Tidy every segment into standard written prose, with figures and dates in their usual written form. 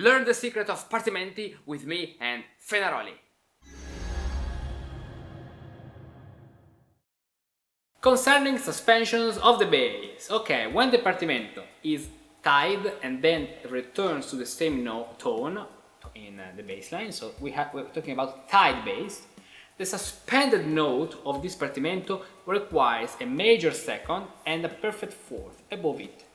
Learn the secret of Partimenti with me and Fenaroli. Concerning suspensions of the bass. Okay, when the Partimento is tied and then returns to the same tone in the bass line, so we're talking about tied bass, the suspended note of this Partimento requires a major second and a perfect fourth above it.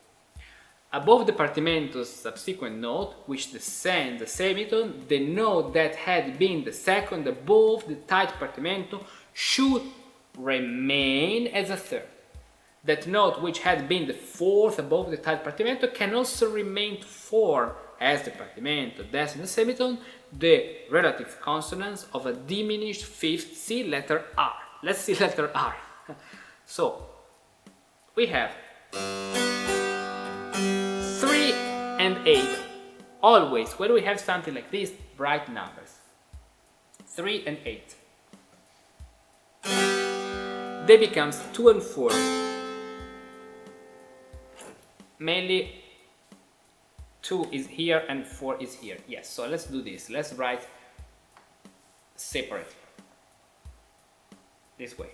Above the Partimento's subsequent note, which descends the semitone, the note that had been the second above the tied Partimento should remain as a third. That note which had been the fourth above the tied Partimento can also remain to form, as the Partimento descends the semitone, the relative consonance of a diminished fifth. See letter R. Let's see letter R. So, we have 3 and 8. Always, when we have something like this, bright numbers. 3 and 8. They become 2 and 4. Mainly 2 is here and 4 is here. Yes, so let's do this. Let's write separate. This way.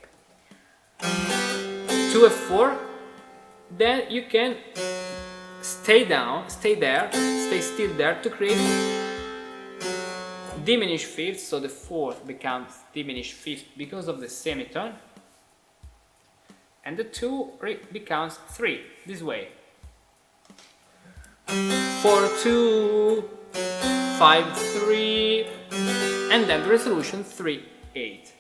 2 and 4. Then you can stay down, stay still there to create diminished fifth, so the fourth becomes diminished fifth because of the semitone, and the 2 becomes 3, this way. 4, 2, 5, 3, and then the resolution 3, 8.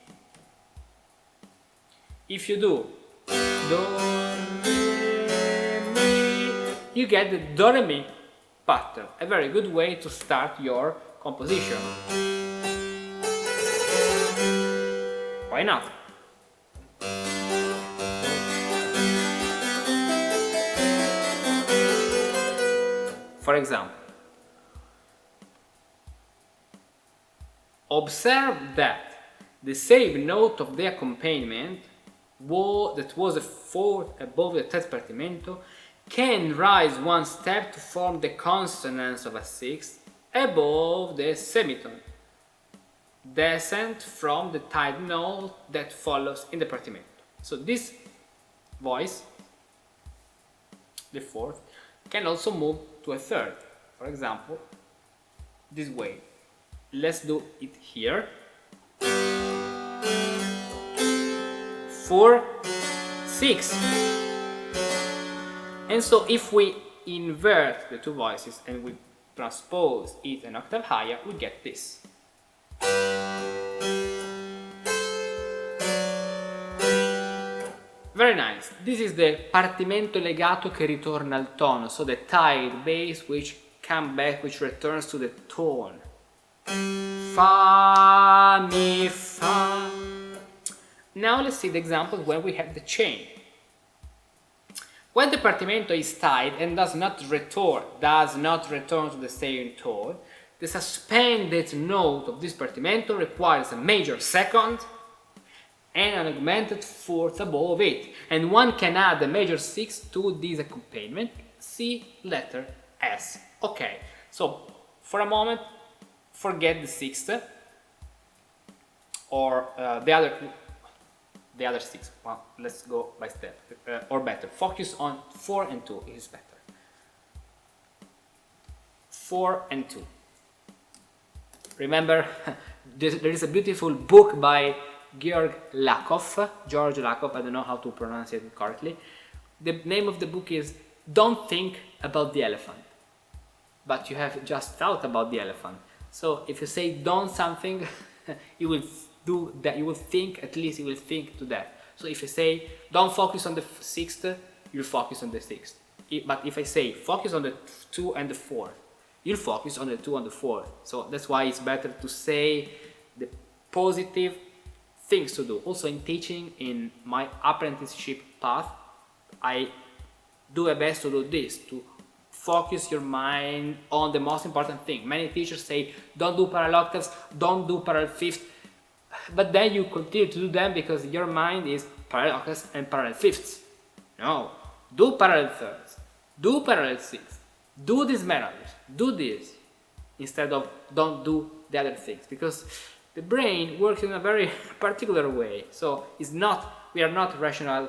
If you do do, you get the do re mi pattern, a very good way to start your composition. Why not? For example, observe that the same note of the accompaniment that was a fourth above the third Partimento can rise one step to form the consonance of a sixth above the semitone, descent from the tied note that follows in the Partimento. So this voice, the fourth, can also move to a third. For example, this way. Let's do it here. 4, 6. And so if we invert the two voices and we transpose it an octave higher, we get this. Very nice. This is the Partimento legato che ritorna al tono, so the tied bass which comes back, which returns to the tone. Fa, mi, fa. Now let's see the examples when we have the chain. When the Partimento is tied and does not return to the same tone, the suspended note of this Partimento requires a major second and an augmented fourth above it, and one can add a major sixth to this accompaniment. See letter S. Okay, so for a moment, forget the sixth or the other six. Well, let's go by step, or better, focus on 4 and 2 is better. 4 and 2. Remember, there is a beautiful book by George Lakoff, I don't know how to pronounce it correctly. The name of the book is Don't Think About the Elephant, but you have just thought about the elephant. So if you say don't something, you will do that, you will think, at least you will think to that. So if I say don't focus on the sixth, you'll focus on the sixth. But if I say focus on the 2 and the 4, you'll focus on the 2 and the 4. So that's why it's better to say the positive things to do. Also in teaching, in my apprenticeship path, I do my best to do this, to focus your mind on the most important thing. Many teachers say don't do parallel octaves, don't do parallel fifths, but then you continue to do them because your mind is parallel octaves and parallel fifths. No, do parallel thirds, do parallel sixths, do these melodies, do this. instead of don't do the other things, because the brain works in a very particular way. So we are not rational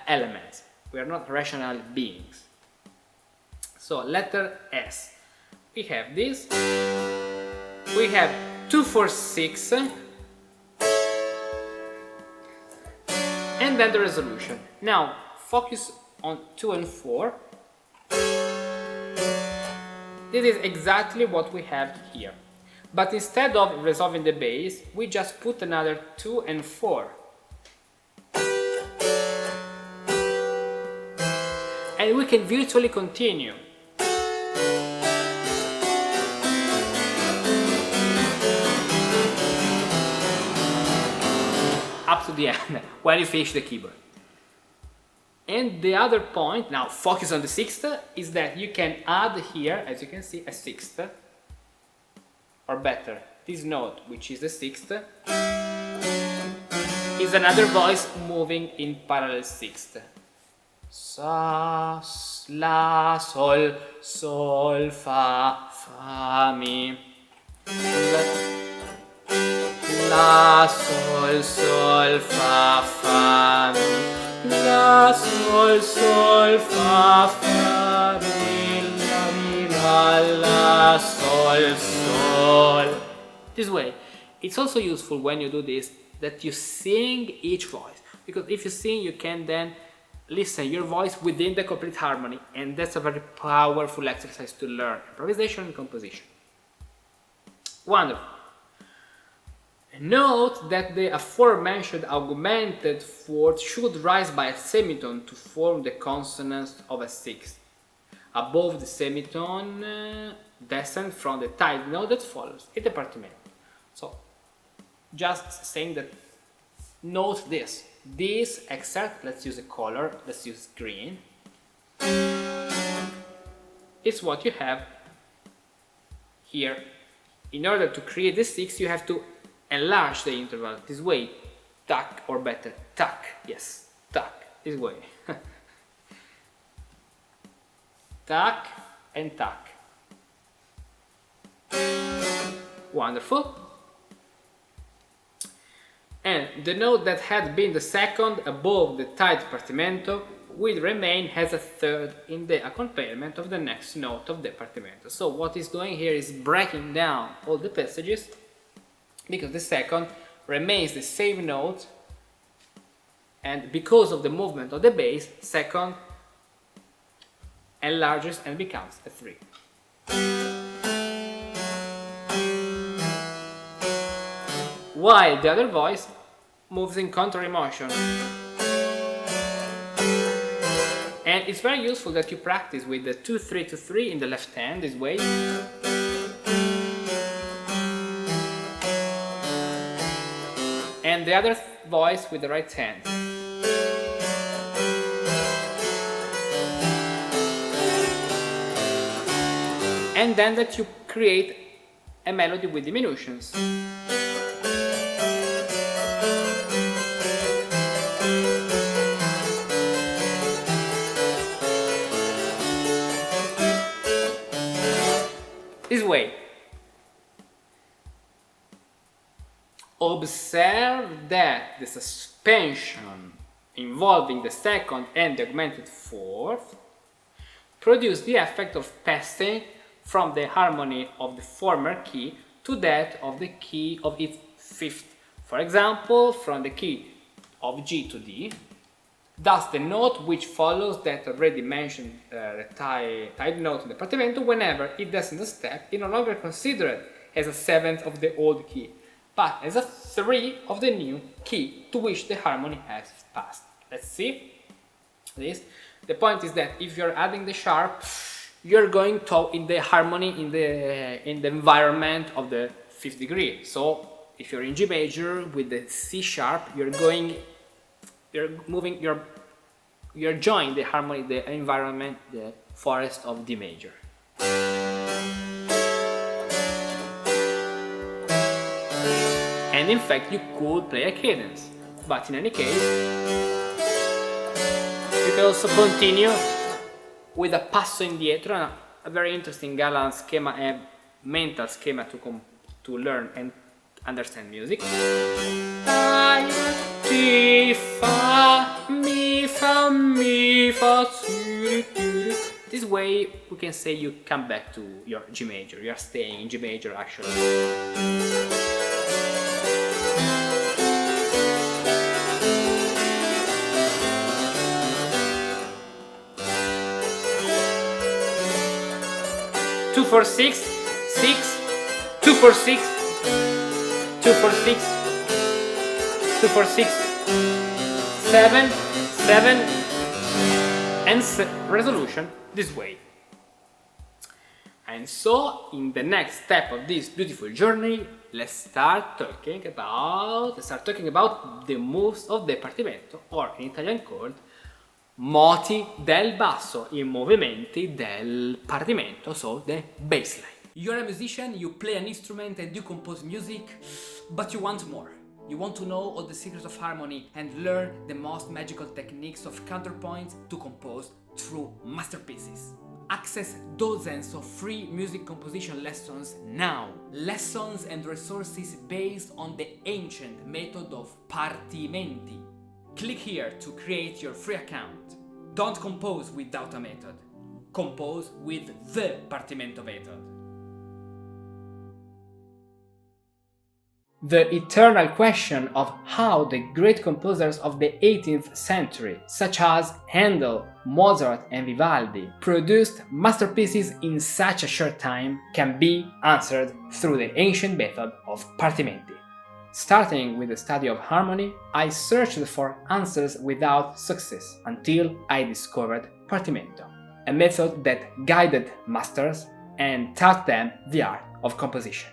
elements, we are not rational beings. So letter S, we have this, we have 2, 4, 6, and then the resolution. Now focus on 2 and 4. This is exactly what we have here. But instead of resolving the bass, we just put another 2 and 4. And we can virtually continue. Up to the end, when you finish the keyboard. And the other point, now focus on the sixth, is that you can add here, as you can see, a sixth, or better, this note, which is the sixth, is another voice moving in parallel sixth. Sa, la, sol, sol, fa, fa, mi. La, sol, sol, fa, fa, mi. La, sol, sol, fa, fa, mi, la, mi, la, sol, sol. This way. It's also useful when you do this that you sing each voice, because if you sing you can then listen your voice within the complete harmony, and that's a very powerful exercise to learn improvisation and composition. Wonderful. Note that the aforementioned augmented fourth should rise by a semitone to form the consonance of a sixth. Above the semitone, descend from the tied note that follows in the Partimento. So, just saying that, note this. This excerpt, let's use a color, let's use green. It's what you have here. In order to create the sixth, you have to enlarge the interval this way, tuck, or better, tuck, yes, tuck, this way. Tuck and tuck. Wonderful. And the note that had been the second above the tied Partimento will remain as a third in the accompaniment of the next note of the Partimento. So what it's doing here is breaking down all the passages, because the second remains the same note, and because of the movement of the bass, second enlarges and becomes a 3. While the other voice moves in contrary motion. And it's very useful that you practice with the 2-3-2-3 in the left hand, this way. And the other voice with the right hand. And then that you create a melody with diminutions. This way. Observe that the suspension involving the second and the augmented fourth produce the effect of passing from the harmony of the former key to that of the key of its fifth. For example, from the key of G to D. Thus, the note which follows that already mentioned tied note in the Partimento, whenever it descends a step, is no longer considered as a seventh of the old key, but as a 3 of the new key to which the harmony has passed. Let's see this. The point is that if you're adding the sharp, you're going to in the harmony in the environment of the 5th degree. So if you're in G major with the C sharp, you're joining the harmony, the environment, the forest of D major. And in fact, you could play a cadence, but in any case, you can also continue with a passo indietro, a very interesting Galan schema mental schema to learn and understand music. G, fa, mi, fa, mi, fa, si, si. This way we can say you come back to your G major. You are staying in G major actually. Two, 4, 6, 6, 2, 4, 6, 2, 4, 6, 2, 4, 6, 7, 7, and resolution this way. And so, in the next step of this beautiful journey, let's start talking about the moves of the Partimento, or in Italian called moti del basso, I movimenti del Partimento, so the bass line. You're a musician, you play an instrument and you compose music, but you want more. You want to know all the secrets of harmony and learn the most magical techniques of counterpoint to compose true masterpieces. Access dozens of free music composition lessons now. Lessons and resources based on the ancient method of Partimenti. Click here to create your free account. Don't compose without a method. Compose with the Partimento method. The eternal question of how the great composers of the 18th century, such as Handel, Mozart and Vivaldi, produced masterpieces in such a short time can be answered through the ancient method of Partimenti. Starting with the study of harmony, I searched for answers without success until I discovered Partimento, a method that guided masters and taught them the art of composition.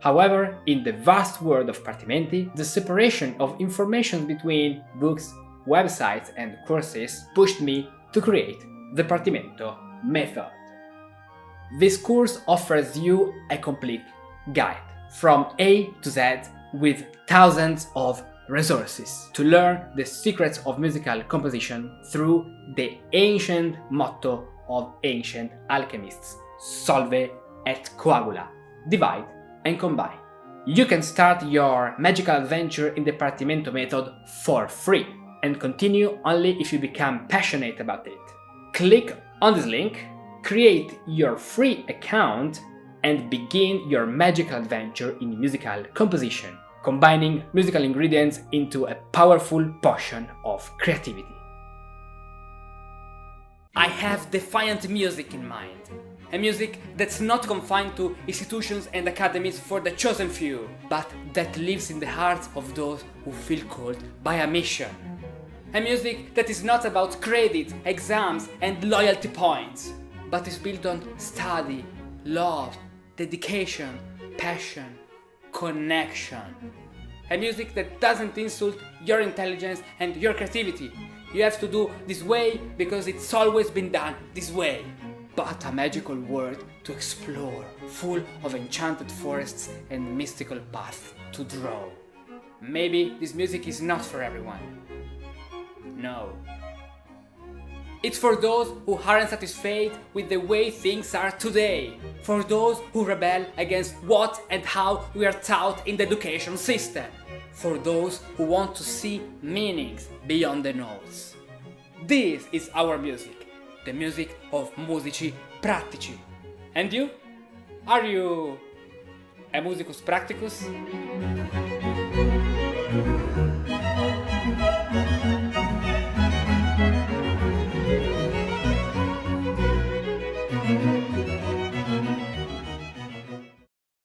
However, in the vast world of Partimenti, the separation of information between books, websites and courses pushed me to create the Partimento method. This course offers you a complete guide from A to Z with thousands of resources to learn the secrets of musical composition through the ancient motto of ancient alchemists: solve et coagula, divide and combine. You can start your magical adventure in the Partimento method for free and continue only if you become passionate about it. Click on this link, create your free account and begin your magical adventure in musical composition, combining musical ingredients into a powerful potion of creativity. I have defiant music in mind. A music that's not confined to institutions and academies for the chosen few, but that lives in the hearts of those who feel called by a mission. A music that is not about credit, exams and loyalty points, but is built on study, love, dedication, passion, connection. A music that doesn't insult your intelligence and your creativity. You have to do this way because it's always been done this way. But a magical world to explore, full of enchanted forests and mystical paths to draw. Maybe this music is not for everyone. No. It's for those who aren't satisfied with the way things are today. For those who rebel against what and how we are taught in the education system. For those who want to see meanings beyond the notes. This is our music. The music of musici pratici. And you? Are you a musicus practicus?